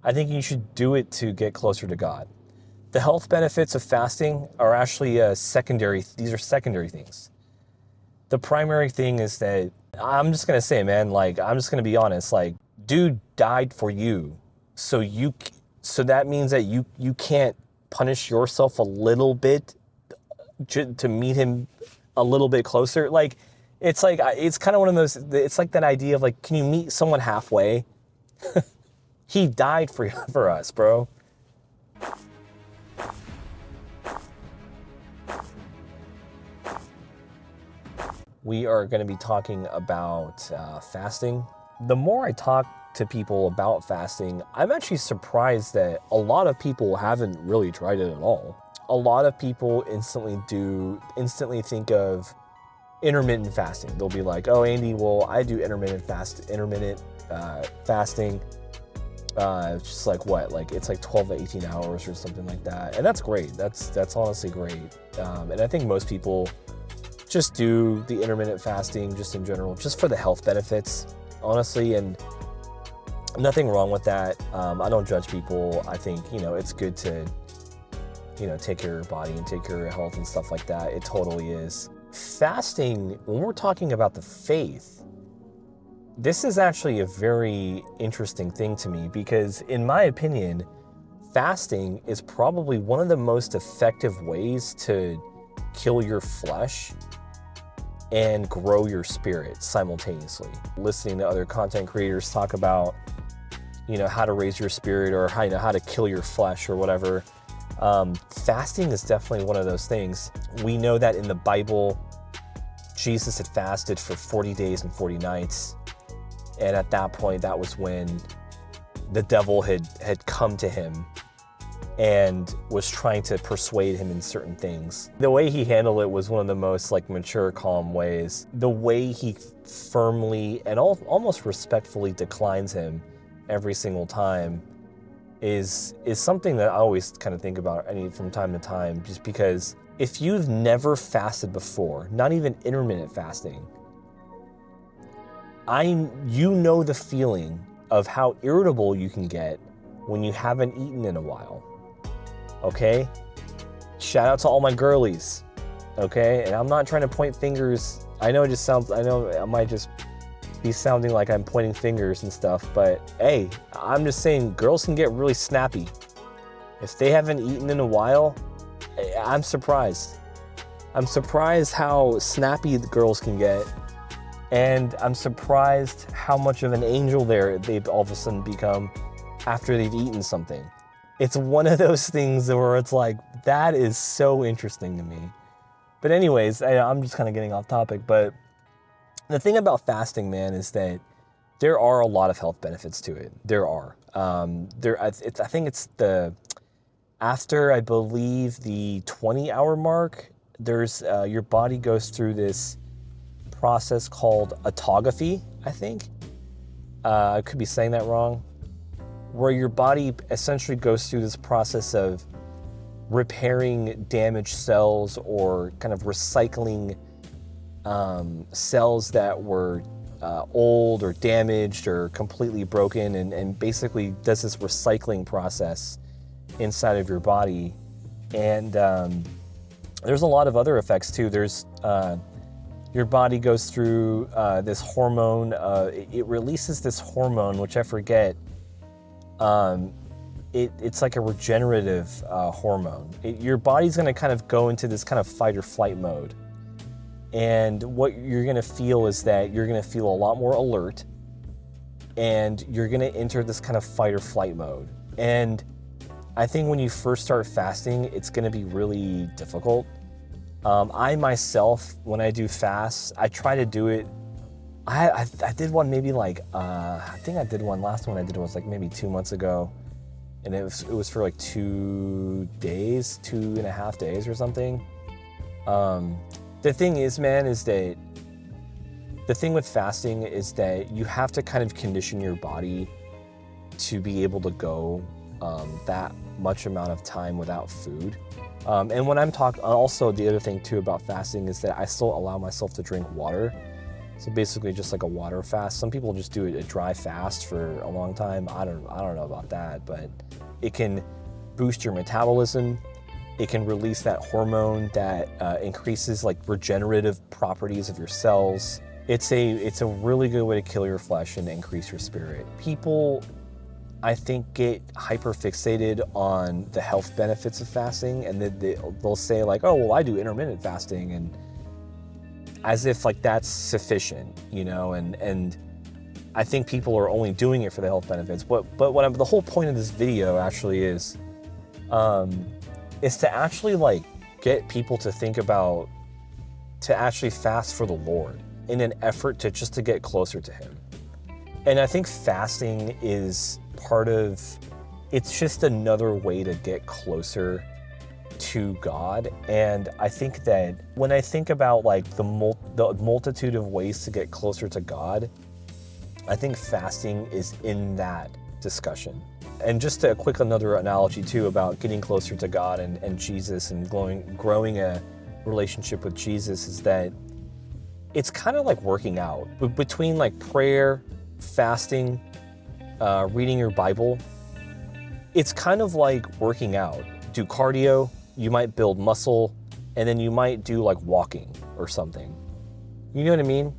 I think you should do it to get closer to God. The health benefits of fasting are actually secondary. These are secondary things. The primary thing is that, I'm just going to say, man, like, I'm just going to be honest, like, dude died for you. So that means that you can't punish yourself a little bit to meet him a little bit closer. Like, it's kind of one of those, it's like that idea of like, can you meet someone halfway? He died for us, bro. We are going to be talking about fasting. The more I talk to people about fasting, I'm actually surprised that a lot of people haven't really tried it at all. A lot of people instantly think of intermittent fasting. They'll be like, oh, Andy, well, I do intermittent fasting. It's just like what? Like, it's like 12 to 18 hours or something like that. And that's great. That's honestly great. And I think most people just do the intermittent fasting just in general, just for the health benefits, honestly, and nothing wrong with that. I don't judge people. I think, it's good to, take care of your body and take care of your health and stuff like that. It totally is. Fasting, when we're talking about the faith, this is actually a very interesting thing to me because, in my opinion, fasting is probably one of the most effective ways to kill your flesh and grow your spirit simultaneously. Listening to other content creators talk about, how to raise your spirit or how to kill your flesh or whatever. Fasting is definitely one of those things. We know that in the Bible, Jesus had fasted for 40 days and 40 nights. And at that point, that was when the devil had come to him and was trying to persuade him in certain things. The way he handled it was one of the most mature, calm ways. The way he firmly and almost respectfully declines him every single time is something that I always kind of think about from time to time, just because if you've never fasted before, not even intermittent fasting, you know the feeling of how irritable you can get when you haven't eaten in a while. Okay? Shout out to all my girlies. Okay? And I'm not trying to point fingers. I know I might just be sounding like I'm pointing fingers and stuff, but hey, I'm just saying girls can get really snappy. If they haven't eaten in a while, I'm surprised. I'm surprised how snappy the girls can get. And I'm surprised how much of an angel they've all of a sudden become after they've eaten something. It's one of those things where it's like, that is so interesting to me. But anyways, I'm just kind of getting off topic. But the thing about fasting, man, is that there are a lot of health benefits to it. There are. I think it's after, I believe, the 20-hour mark, there's your body goes through this process called autophagy, I think. I could be saying that wrong. Where your body essentially goes through this process of repairing damaged cells or kind of recycling cells that were old or damaged or completely broken, and basically does this recycling process inside of your body. And there's a lot of other effects too. There's your body goes through this hormone. It releases this hormone, which I forget. It's like a regenerative hormone. Your body's going to kind of go into this kind of fight or flight mode. And what you're going to feel is that you're going to feel a lot more alert, and you're going to enter this kind of fight or flight mode. And I think when you first start fasting, it's going to be really difficult. I myself, when I do fasts, I try to do it. I did one maybe I think I did one, last one I did was maybe 2 months ago. And it was for 2 days, 2.5 days or something. The thing is, man, is that the thing with fasting is that you have to kind of condition your body to be able to go that much amount of time without food. And when I'm talking, also the other thing too about fasting is that I still allow myself to drink water. So basically just like a water fast. Some people just do a dry fast for a long time. I don't know about that, but it can boost your metabolism. It can release that hormone that increases like regenerative properties of your cells. It's a really good way to kill your flesh and increase your spirit. People, I think, get hyper fixated on the health benefits of fasting, and then they'll say like, oh, well, I do intermittent fasting, and as if like that's sufficient, you know, and I think people are only doing it for the health benefits. But the whole point of this video actually is to actually like get people to think about, to actually fast for the Lord in an effort to get closer to Him. And I think fasting is it's just another way to get closer to God. And I think that when I think about like the multitude of ways to get closer to God, I think fasting is in that discussion. And just a quick another analogy too about getting closer to God and Jesus and growing a relationship with Jesus is that it's kind of like working out. Between like prayer, fasting, reading your Bible, it's kind of like working out. Do cardio, you might build muscle, and then you might do like walking or something. You know what I mean?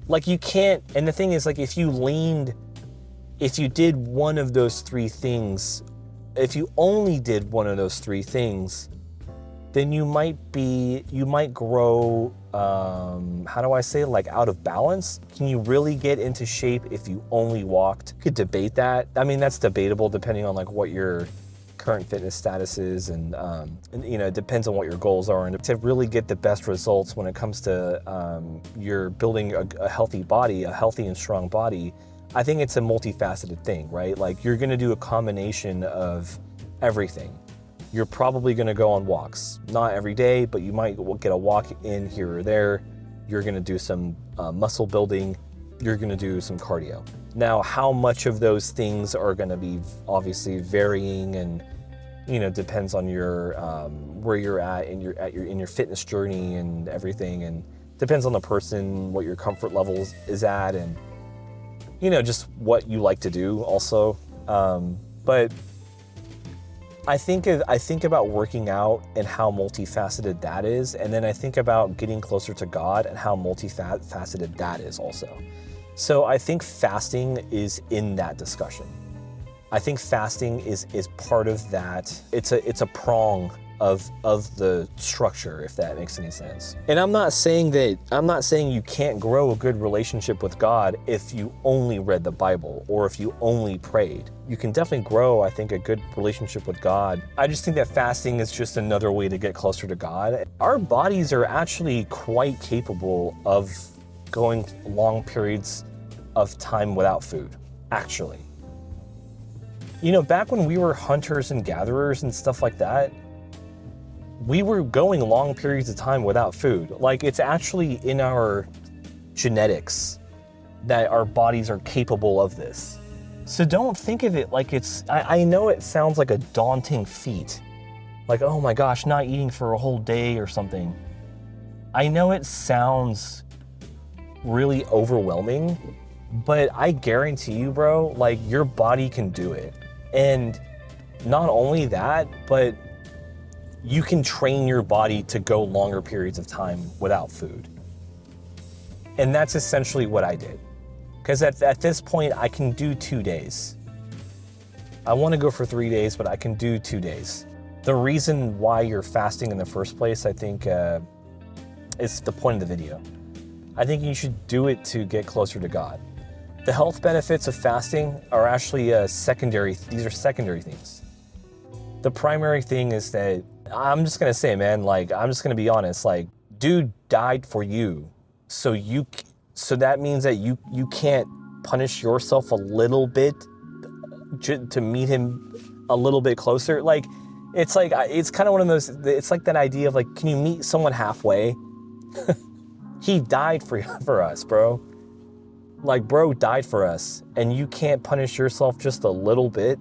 Like you can't, and the thing is like if you did one of those three things, if you only did one of those three things, then you might grow, how do I say, like out of balance? Can you really get into shape if you only walked? You could debate that. I mean, that's debatable depending on like what your current fitness status is, and you know, it depends on what your goals are. And to really get the best results when it comes to you're building a healthy body, a healthy and strong body, I think it's a multifaceted thing, right? Like you're gonna do a combination of everything. You're probably gonna go on walks, not every day, but you might get a walk in here or there. You're gonna do some muscle building. You're gonna do some cardio. Now, how much of those things are gonna be obviously varying, and you know, depends on your where you're at in your fitness journey and everything, and depends on the person, what your comfort level is at, and you know, just what you like to do also. But I think about working out and how multifaceted that is, and then I think about getting closer to God and how multifaceted that is also. So I think fasting is in that discussion. I think fasting is part of that. It's a prong of the structure, if that makes any sense. And I'm not saying you can't grow a good relationship with God if you only read the Bible or if you only prayed. You can definitely grow, I think, a good relationship with God. I just think that fasting is just another way to get closer to God. Our bodies are actually quite capable of going long periods of time without food, actually. You know, back when we were hunters and gatherers and stuff like that, we were going long periods of time without food. Like, it's actually in our genetics that our bodies are capable of this. So don't think of it like I know it sounds like a daunting feat. Like, oh my gosh, not eating for a whole day or something. I know it sounds really overwhelming, but I guarantee you, bro, like your body can do it. And not only that, but you can train your body to go longer periods of time without food. And that's essentially what I did. Because at this point, I can do 2 days. I want to go for 3 days, but I can do 2 days. The reason why you're fasting in the first place, I think, is the point of the video. I think you should do it to get closer to God. The health benefits of fasting are actually secondary. These are secondary things. The primary thing is that, I'm just going to say, man, like, I'm just going to be honest, like, dude died for you. So that means that you can't punish yourself a little bit to meet him a little bit closer. Like, it's kind of one of those, it's like that idea of like, can you meet someone halfway? He died for us, bro. Like, bro died for us, and you can't punish yourself just a little bit.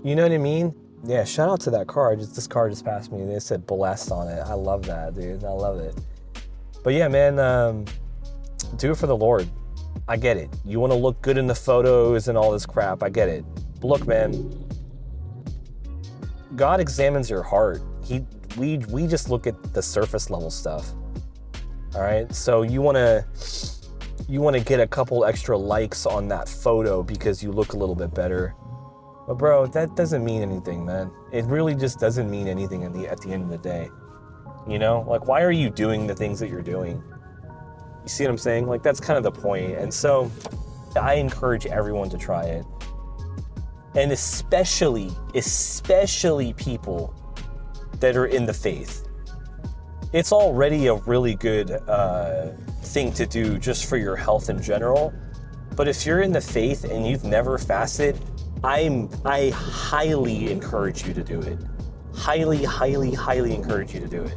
You know what I mean? Yeah, shout out to that car. This car just passed me and they said blessed on it. I love that, dude. I love it. But yeah, man, Do it for the Lord. I get it. You want to look good in the photos and all this crap. I get it. But look, man, God examines your heart. We just look at the surface level stuff. All right. So you want to get a couple extra likes on that photo because you look a little bit better. But bro, that doesn't mean anything, man. It really just doesn't mean anything at the end of the day. You know, like, why are you doing the things that you're doing? You see what I'm saying? Like, that's kind of the point. And so I encourage everyone to try it. And especially people that are in the faith. It's already a really good thing to do just for your health in general. But if you're in the faith and you've never fasted, I highly encourage you to do it. Highly, highly, highly encourage you to do it.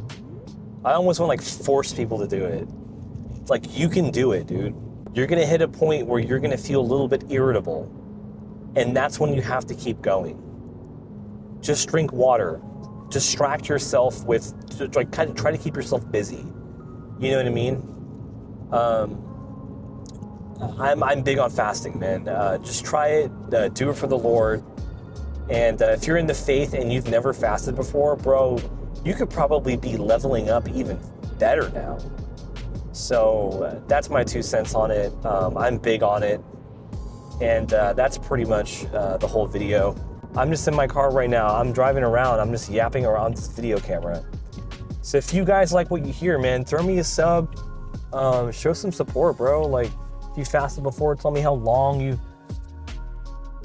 I almost want to like force people to do it. It's like, you can do it, dude. You're gonna hit a point where you're gonna feel a little bit irritable. And that's when you have to keep going. Just drink water. Distract yourself with, like, kind of try to keep yourself busy. You know what I mean? I'm big on fasting, man. Just try it. Do it for the Lord. And if you're in the faith and you've never fasted before, bro, you could probably be leveling up even better now. So that's my 2 cents on it. I'm big on it. And that's pretty much the whole video. I'm just in my car right now. I'm driving around. I'm just yapping around this video camera. So if you guys like what you hear, man, throw me a sub. Show some support, bro. Like, if you fasted before, tell me how long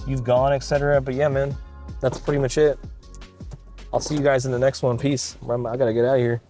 you've gone, etc. But yeah, man, that's pretty much it. I'll see you guys in the next one. Peace. I gotta get out of here.